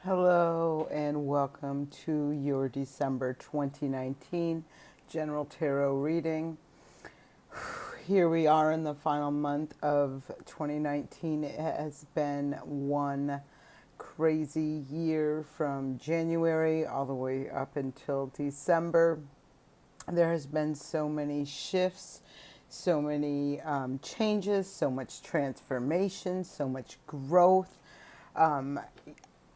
Hello and welcome to your December 2019 General Tarot reading. Here we are in the final month of 2019. It has been one crazy year from January all the way up until December. There has been so many shifts, so many changes, so much transformation, so much growth. Um,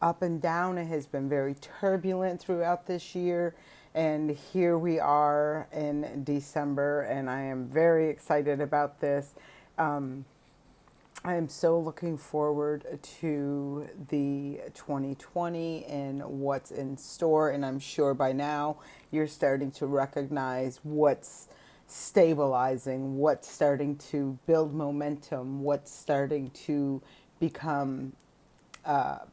Up and down. It has been very turbulent throughout this year. And here we are in December, and I am very excited about this. Um, I am so looking forward to the 2020 and what's in store. And I'm sure by now you're starting to recognize what's stabilizing, what's starting to build momentum, what's starting to become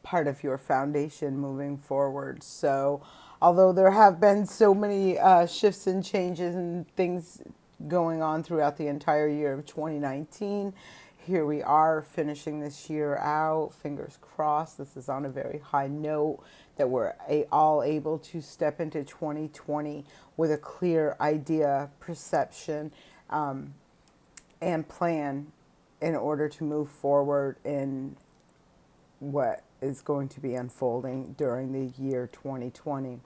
part of your foundation moving forward. So, although there have been so many shifts and changes and things going on throughout the entire year of 2019, here we are finishing this year out. Fingers crossed. This is on a very high note that we're all able to step into 2020 with a clear idea, perception, and plan in order to move forward in what is going to be unfolding during the year 2020.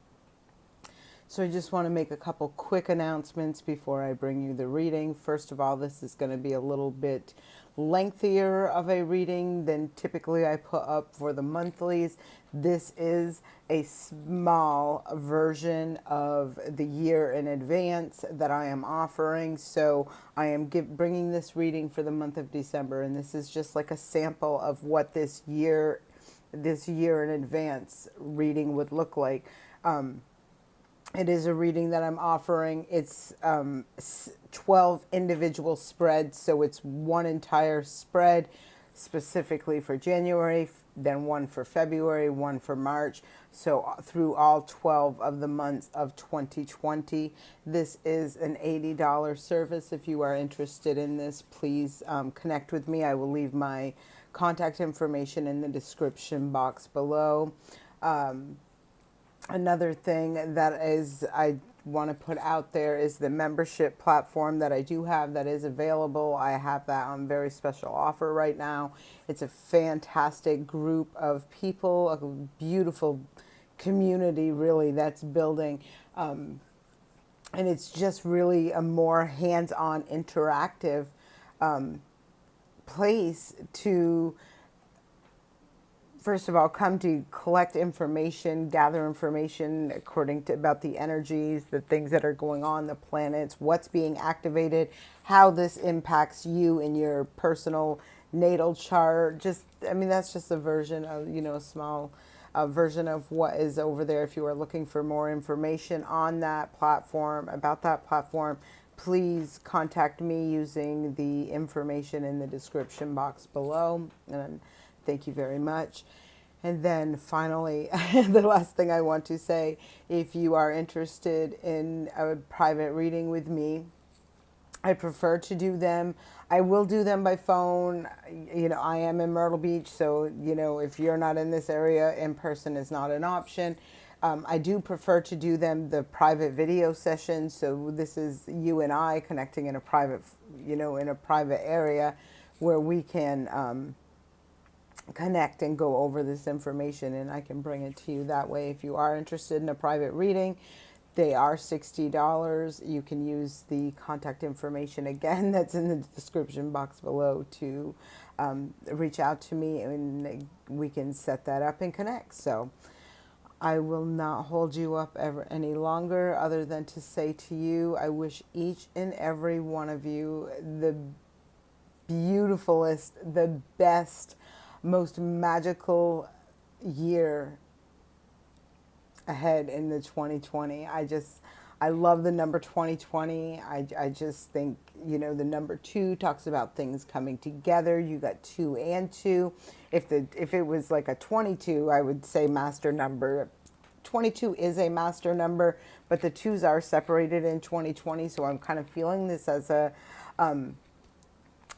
So I just want to make a couple quick announcements before I bring you the reading. First of all, this is going to be a little bit lengthier of a reading than typically I put up for the monthlies. This is a small version of the year in advance that I am offering. So I am bringing this reading for the month of December, and this is just like a sample of what this year in advance reading would look like. It is a reading that I'm offering. It's 12 individual spreads, so it's one entire spread specifically for January, then one for February, one for March. So through all 12 of the months of 2020. This is an $80 service. If you are interested in this, please connect with me. I will leave my contact information in the description box below. Another thing that is I want to put out there is the membership platform that I do have that is available. I have that on very special offer right now. It's a fantastic group of people, a beautiful community really that's building. And it's just really a more hands-on interactive place to, first of all, come to collect information, gather information according to about the energies, the things that are going on, the planets, what's being activated, how this impacts you in your personal natal chart. Just, I mean, that's just a version of, a small version of what is over there. If you are looking for more information on that platform, about that platform, please contact me using the information in the description box below. And thank you very much. And then finally, the last thing I want to say, if you are interested in a private reading with me, I prefer to do them. I will do them by phone. I am in Myrtle Beach, so, if you're not in this area, in person is not an option. I do prefer to do them the private video session. So this is you and I connecting in a private, in a private area where we can connect and go over this information, and I can bring it to you that way. If you are interested in a private reading, they are $60. You can use the contact information again that's in the description box below to reach out to me, and we can set that up and connect. So I will not hold you up ever any longer, other than to say to you, I wish each and every one of you the beautifulest, the best, most magical year ahead in the 2020. I love the number 2020. I just think, the number 2 talks about things coming together. You got 2 and 2. If it was like a 22, I would say master number. 22 is a master number, but the 2s are separated in 2020. So I'm kind of feeling this as a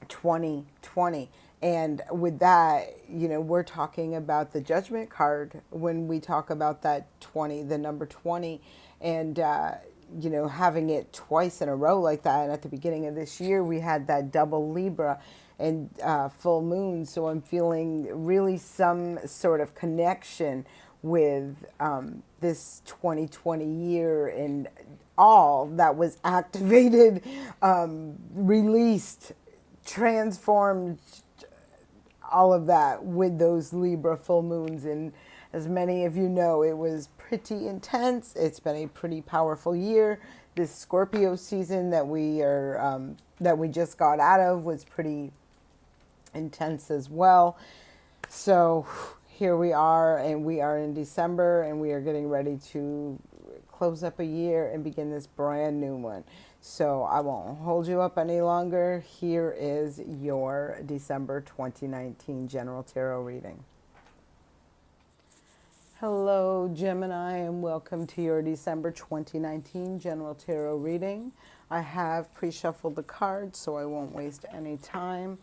2020. And with that, we're talking about the Judgment card when we talk about that 20, the number 20, and, having it twice in a row like that. And at the beginning of this year, we had that double Libra and full moon. So I'm feeling really some sort of connection with this 2020 year and all that was activated, released, transformed, all of that with those Libra full moons. And as many of you know, it was pretty intense. It's been a pretty powerful year. This Scorpio season that we just got out of was pretty intense as well. So here we are, and we are in December, and we are getting ready to close up a year and begin this brand new one. So I won't hold you up any longer. Here is your December 2019 General Tarot reading. Hello, Gemini, and welcome to your December 2019 General Tarot reading. I have pre-shuffled the cards, so I won't waste any time.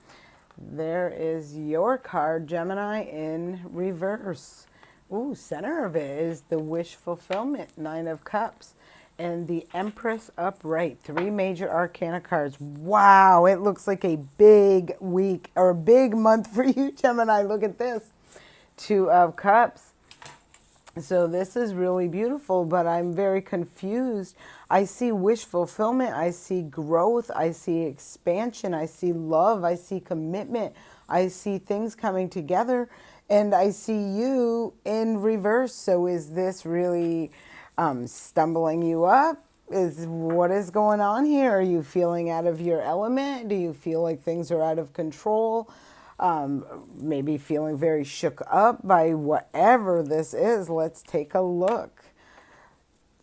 There is your card, Gemini, in reverse. Ooh, center of it is the wish fulfillment, 9 of Cups. And the Empress upright, 3 major arcana cards. Wow, it looks like a big week or a big month for you, Gemini. Look at this. 2 of Cups. So this is really beautiful, but I'm very confused. I see wish fulfillment. I see growth. I see expansion. I see love. I see commitment. I see things coming together. And I see you in reverse. So is this really stumbling you up? What is going on here? Are you feeling out of your element? Do you feel like things are out of control? Maybe feeling very shook up by whatever this is. Let's take a look.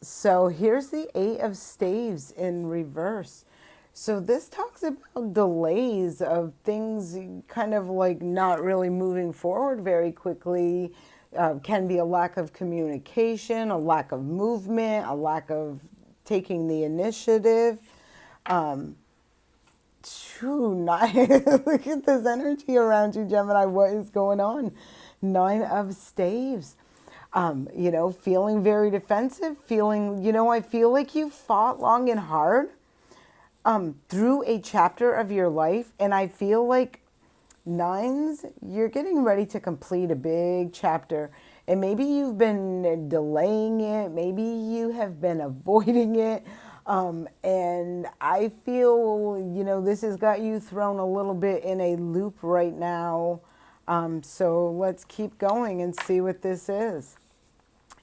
So here's the 8 of Staves in reverse. So this talks about delays of things kind of like not really moving forward very quickly. Can be a lack of communication, a lack of movement, a lack of taking the initiative. Look at this energy around you, Gemini. What is going on? 9 of Staves. Feeling very defensive, I feel like you fought long and hard through a chapter of your life. And I feel like 9s, you're getting ready to complete a big chapter. And maybe you've been delaying it. Maybe you have been avoiding it. And I feel, this has got you thrown a little bit in a loop right now. So let's keep going and see what this is.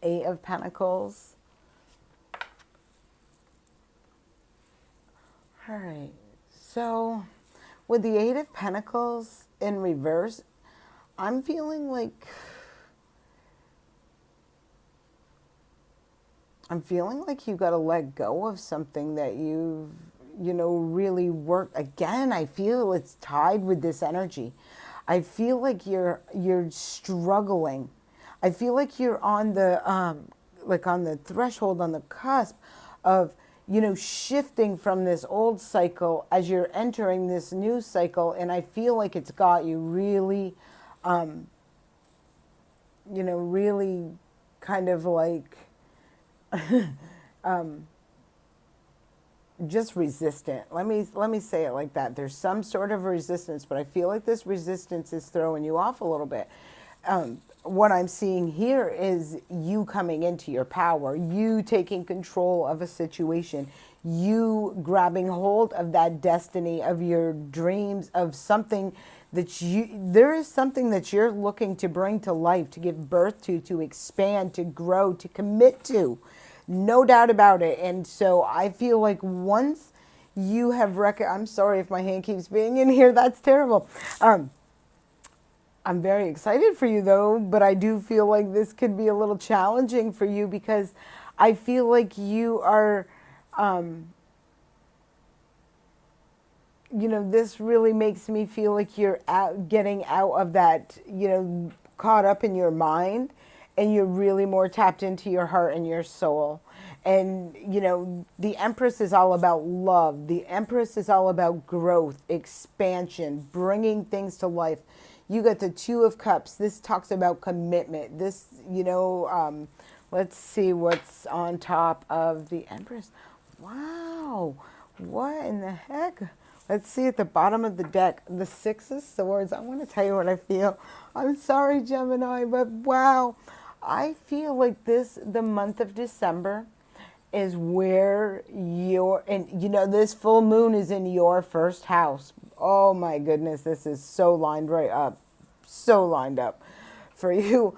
8 of Pentacles. All right. So with the 8 of Pentacles in reverse, I'm feeling like you got to let go of something that you've, really worked. Again, I feel it's tied with this energy. I feel like you're struggling. I feel like you're on the on the threshold, on the cusp of, shifting from this old cycle as you're entering this new cycle. And I feel like it's got you really, really kind of like just resistant. Let me say it like that. There's some sort of resistance, but I feel like this resistance is throwing you off a little bit. What I'm seeing here is you coming into your power, you taking control of a situation, you grabbing hold of that destiny, of your dreams, of something that there is something that you're looking to bring to life, to give birth to expand, to grow, to commit to. No doubt about it. And so I feel like once you have I'm sorry if my hand keeps being in here, that's terrible. I'm very excited for you though, but I do feel like this could be a little challenging for you because I feel like you are, this really makes me feel like you're getting out of that, caught up in your mind, and you're really more tapped into your heart and your soul. And, you know, the Empress is all about love. The Empress is all about growth, expansion, bringing things to life. You got the Two of Cups. This talks about commitment. This, you know, let's see what's on top of the Empress. Wow. What in the heck? Let's see at the bottom of the deck. The Six of Swords. I want to tell you what I feel. I'm sorry, Gemini, but wow. I feel like the month of December is where and you know, this full moon is in your first house. Oh my goodness, this is so lined right up. So lined up for you.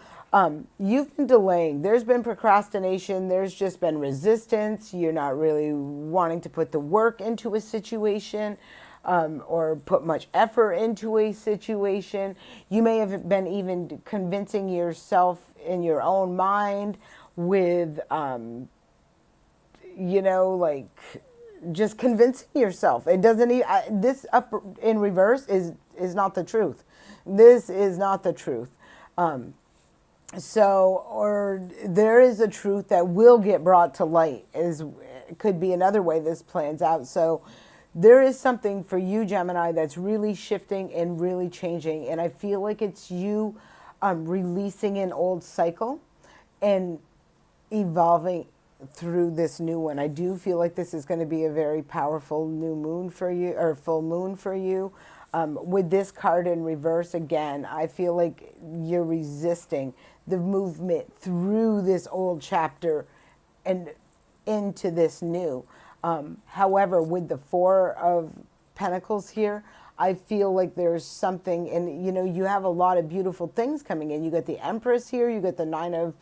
You've been delaying. There's been procrastination. There's just been resistance. You're not really wanting to put the work into a situation or put much effort into a situation. You may have been even convincing yourself in your own mind with, you know, like just convincing yourself. It doesn't even, this up in reverse is not the truth. This is not the truth. So, or there is a truth that will get brought to light, could be another way this plans out. So there is something for you, Gemini, that's really shifting and really changing. And I feel like it's you releasing an old cycle and evolving through this new one. I do feel like this is going to be a very powerful new moon for you, or full moon for you. With this card in reverse again, I feel like you're resisting the movement through this old chapter and into this new. However, with the Four of Pentacles here, I feel like there's something, and you know, you have a lot of beautiful things coming in. You got the Empress here, you got the Nine of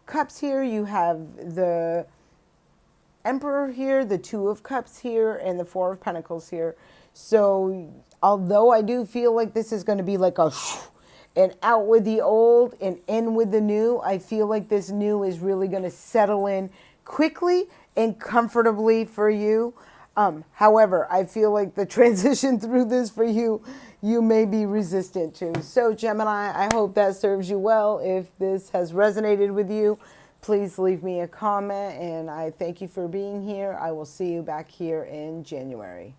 Cups here, you have the Emperor here, the Two of Cups here, and the Four of Pentacles here. So although I do feel like this is going to be like a and out with the old and in with the new, I feel like this new is really going to settle in quickly and comfortably for you. However, I feel like the transition through this for you, you may be resistant to. So Gemini, I hope that serves you well. If this has resonated with you, please leave me a comment, and I thank you for being here. I will see you back here in January.